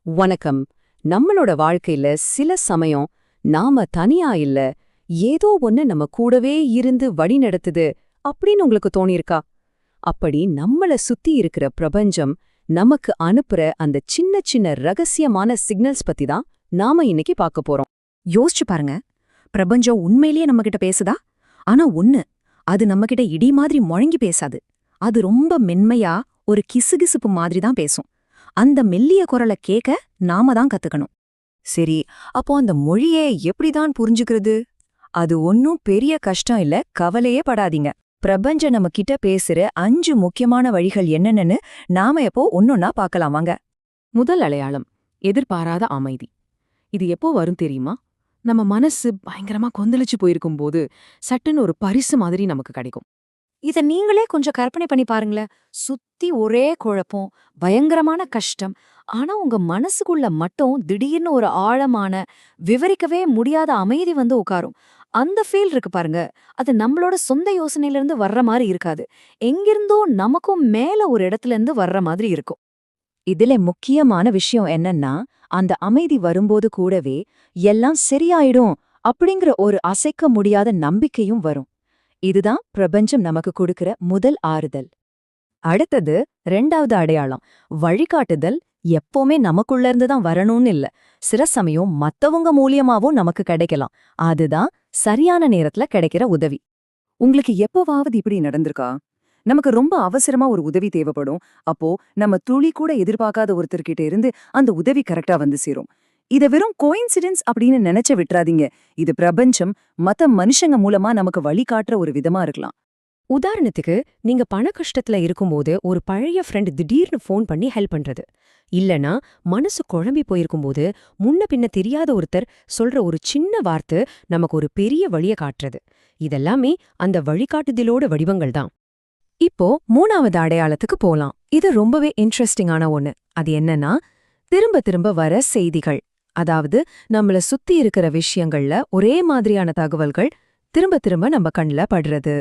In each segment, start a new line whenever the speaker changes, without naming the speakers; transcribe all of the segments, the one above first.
வணக்கம். நம்மளோட வாழ்க்கையில சில சமயம் நாம தனியா இல்ல, ஏதோ ஒண்ணு நம்ம கூடவே இருந்து வழி நடத்துது அப்படின்னு உங்களுக்கு தோணியிருக்கா? அப்படி நம்மள சுத்தி இருக்கிற பிரபஞ்சம் நமக்கு அனுப்புற அந்த சின்ன சின்ன ரகசியமான சிக்னல்ஸ் பத்தி தான் நாம இன்னைக்கு பார்க்க போறோம்.
யோசிச்சு பாருங்க. பிரபஞ்சம் உண்மையிலேயே நம்மகிட்ட பேசுதா? ஆனா அது நம்மகிட்ட இடி மாதிரி முழங்கி பேசாது. அது ரொம்ப மென்மையா ஒரு கிசுகிசுப்பு மாதிரி தான் பேசும். அந்த மெல்லிய குரலை கேட்க நாம தான் கத்துக்கணும்.
சரி, அப்போ அந்த மொழியே எப்படிதான் புரிஞ்சுக்கிறது? அது ஒன்னும் பெரிய கஷ்டம் இல்ல, கவலையே படாதீங்க. பிரபஞ்சம் நம்ம கிட்ட பேசுற 5 முக்கியமான வழிகள் என்னென்னு நாம எப்போ ஒன்னொன்னா பார்க்கலாம் வாங்க.
முதல் அடையாளம் எதிர்பாராத அமைதி. இது எப்போ வரும் தெரியுமா? நம்ம மனசு பயங்கரமா கொந்தளிச்சு போயிருக்கும்போது சட்டுன்னு ஒரு பரிசு மாதிரி நமக்கு கிடைக்கும்.
இத நீங்களே கொஞ்சம் கற்பனை பண்ணி பாருங்களேன். சுத்தி ஒரே குழப்பம், பயங்கரமான கஷ்டம். ஆனா உங்க மனசுக்குள்ள மட்டும் திடீர்னு ஒரு ஆழமான, விவரிக்கவே முடியாத அமைதி வந்து உட்காரும். அந்த ஃபீல் இருக்கு பாருங்க, அது நம்மளோட சொந்த யோசனையில இருந்து வர்ற மாதிரி இருக்காது. எங்கிருந்தோ நமக்கும் மேல ஒரு இடத்துல இருந்து வர்ற மாதிரி இருக்கும்.
இதுல முக்கியமான விஷயம் என்னன்னா, அந்த அமைதி வரும்போது கூடவே எல்லாம் சரியாயிடும் அப்படிங்கிற ஒரு அசைக்க முடியாத நம்பிக்கையும் வரும். இதுதான் பிரபஞ்சம் நமக்கு கொடுக்கிற முதல் ஆறுதல். அடுத்தது 2வது அடையாளம், வழிகாட்டுதல். எப்பவுமே நமக்குள்ள இருந்து தான் வரணும்னு இல்ல, சில சமயம் மத்தவங்க மூலியமாவும் நமக்கு கிடைக்கலாம். அதுதான் சரியான நேரத்துல கிடைக்கிற உதவி. உங்களுக்கு எப்பவாவது இப்படி நடந்திருக்கா? நமக்கு ரொம்ப அவசரமா ஒரு உதவி தேவைப்படும். அப்போ நம்ம துளி கூட எதிர்பார்க்காத ஒருத்தர்கிட்ட இருந்து அந்த உதவி கரெக்டா வந்து சேரும். இத வெறும் கோயின்சிடென்ஸ் அப்படின்னு நினைச்ச விட்டுறாதீங்க. இது பிரபஞ்சம் மத்த மனுஷங்க மூலமா நமக்கு வழிகாட்டுற ஒரு விதமா இருக்கலாம்.
உதாரணத்துக்கு, நீங்க பண கஷ்டத்துல இருக்கும்போது ஒரு பழைய ஃப்ரெண்ட் திடீர்னு ஃபோன் பண்ணி ஹெல்ப் பண்றது. இல்லனா மனசு குழம்பி போயிருக்கும்போது முன்ன பின்ன தெரியாத ஒருத்தர் சொல்ற ஒரு சின்ன வார்த்தை நமக்கு ஒரு பெரிய வழிய காட்டுறது. இதெல்லாமே அந்த வழிகாட்டுதலோட வடிவங்கள் தான். இப்போ 3வது அடையாளத்துக்கு போலாம். இது ரொம்பவே இன்ட்ரெஸ்டிங்கான ஒண்ணு. அது என்னன்னா, திரும்ப திரும்ப வர செய்திகள். அதாவது நம்மள சுத்தி இருக்கிற விஷயங்கள்ல ஒரே மாதிரியான தகவல்கள் திரும்ப திரும்ப நம்ம கண்ணுல படுறது.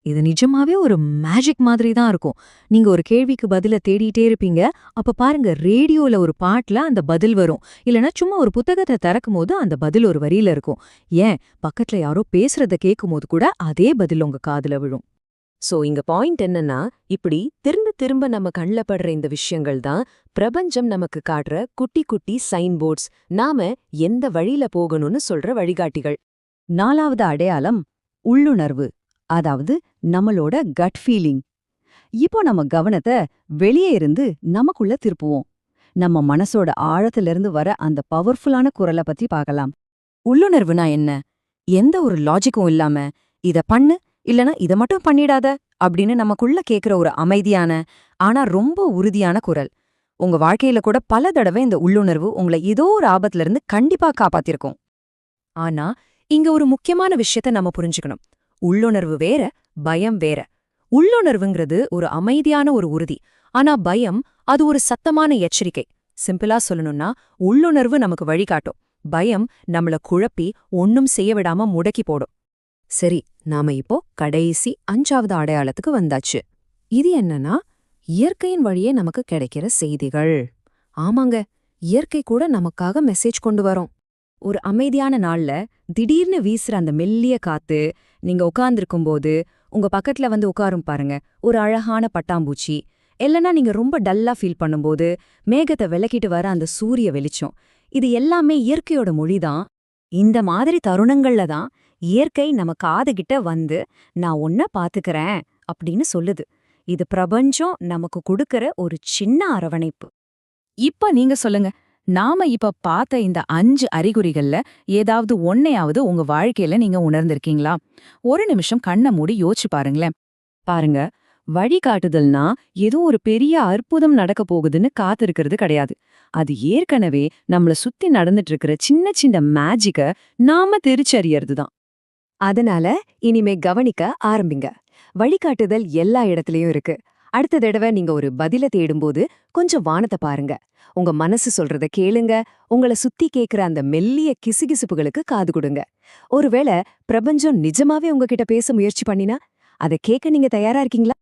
இது நிஜமாவே ஒரு மேஜிக் மாதிரி தான் இருக்கும். நீங்க ஒரு கேள்விக்கு பதில தேடிட்டே இருப்பீங்க. அப்ப பாருங்க, ரேடியோல ஒரு பாட்டுல அந்த பதில் வரும். இல்லனா சும்மா ஒரு புத்தகத்தை திறக்கும்போது அந்த பதில் ஒரு வரியில இருக்கும். ஏன், பக்கத்துல யாரோ பேசுறத கேட்கும்போது கூட அதே பதில் உங்க காதுல விழும்.
சோ இங்க பாயிண்ட் என்னன்னா, இப்படி திரும்ப திரும்ப நம்ம கண்ல படுற இந்த விஷயங்கள் தான் பிரபஞ்சம் நமக்கு காட்டுற குட்டி குட்டி சைன் போர்ட்ஸ், நாம எந்த வழியில போகணும்னு சொல்ற வழிகாட்டிகள்.
4வது அடையாளம் உள்ளுணர்வு, அதாவது நம்மளோட கட் ஃபீலிங். இப்போ நம்ம கவனத்தை வெளியே இருந்து நமக்குள்ள திருப்புவோம். நம்ம மனசோட ஆழத்திலிருந்து வர அந்த பவர்ஃபுல்லான குரலை பத்தி பார்க்கலாம். உள்ளுணர்வுனா என்ன? எந்த ஒரு லாஜிக்கும் இல்லாம இத பண்ணு இல்லனா இத மட்டும் பண்ணிடாத அப்படின்னு நமக்குள்ள கேக்குற ஒரு அமைதியான ஆனா ரொம்ப உறுதியான குரல். உங்க வாழ்க்கையில கூட பல தடவை இந்த உள்ளுணர்வு உங்களை ஏதோ ஒரு ஆபத்துல இருந்து கண்டிப்பா காப்பாத்திருக்கும்.
ஆனா இங்க ஒரு முக்கியமான விஷயத்த நம்ம புரிஞ்சுக்கணும். உள்ளுணர்வு வேற, பயம் வேற. உள்ளுணர்வுங்கிறது ஒரு அமைதியான ஒரு உறுதி. ஆனா பயம் அது ஒரு சத்தமான எச்சரிக்கை. சிம்பிளா சொல்லணும்னா, உள்ளுணர்வு நமக்கு வழிகாட்டும், பயம் நம்மள குழப்பி ஒன்னும் செய்ய விடாம முடக்கி போடும். சரி, நாம இப்போ கடைசி 5வது அடையாளத்துக்கு வந்தாச்சு. இது என்னன்னா, இயற்கையின் வழியே நமக்கு கிடைக்கிற செய்திகள். ஆமாங்க, இயற்கை கூட நமக்காக மெசேஜ் கொண்டு வரும். ஒரு அமைதியான நாள்ல திடீர்னு வீசுற அந்த மெல்லிய காத்து, நீங்க உட்கார்ந்திருக்கும்போது உங்க பக்கத்துல வந்து உட்காரும் பாருங்க ஒரு அழகான பட்டாம்பூச்சி. இல்லனா நீங்க ரொம்ப டல்லா ஃபீல் பண்ணும்போது மேகத்தை விலக்கிட்டு வர அந்த சூரிய வெளிச்சம். இது எல்லாமே இயற்கையோட மொழிதான். இந்த மாதிரி தருணங்கள்ல தான் இயற்கை நம்ம காதுகிட்ட வந்து நான் உன்ன பாத்துக்கறேன் அப்படின்னு சொல்லுது. இது பிரபஞ்சம் நமக்கு கொடுக்கற ஒரு சின்ன அரவணைப்பு.
இப்ப நீங்க சொல்லுங்க, நாம இப்ப பார்த்த இந்த 5 அறிகுறிகள்ல ஏதாவது ஒன்னையாவது உங்க வாழ்க்கையில நீங்க உணர்ந்திருக்கீங்களா? ஒரு நிமிஷம் கண்ணை மூடி யோசிச்சு பாருங்களேன். பாருங்க, வழிகாட்டுதல்னா ஏதோ ஒரு பெரிய அற்புதம் நடக்க போகுதுன்னு காத்திருக்கிறது கிடையாது. அது ஏற்கனவே நம்மள சுத்தி நடந்துட்டு இருக்கிற சின்ன சின்ன மேஜிக்க நாம தெரிச்சறியறது தான்.
அதனால இனிமே கவனிக்க ஆரம்பிங்க. வழிகாட்டுதல் எல்லா இடத்துலயும் இருக்கு. அடுத்த தடவை நீங்க ஒரு பதில தேடும்போது கொஞ்சம் வானத்தை பாருங்க. உங்க மனசு சொல்றத கேளுங்க. உங்கள சுத்தி கேக்குற அந்த மெல்லிய கிசுகிசுப்புகளுக்கு காது கொடுங்க. ஒருவேளை பிரபஞ்சம் நிஜமாவே உங்ககிட்ட பேச முயற்சி பண்ணினா, அதை கேட்க நீங்க தயாரா இருக்கீங்களா?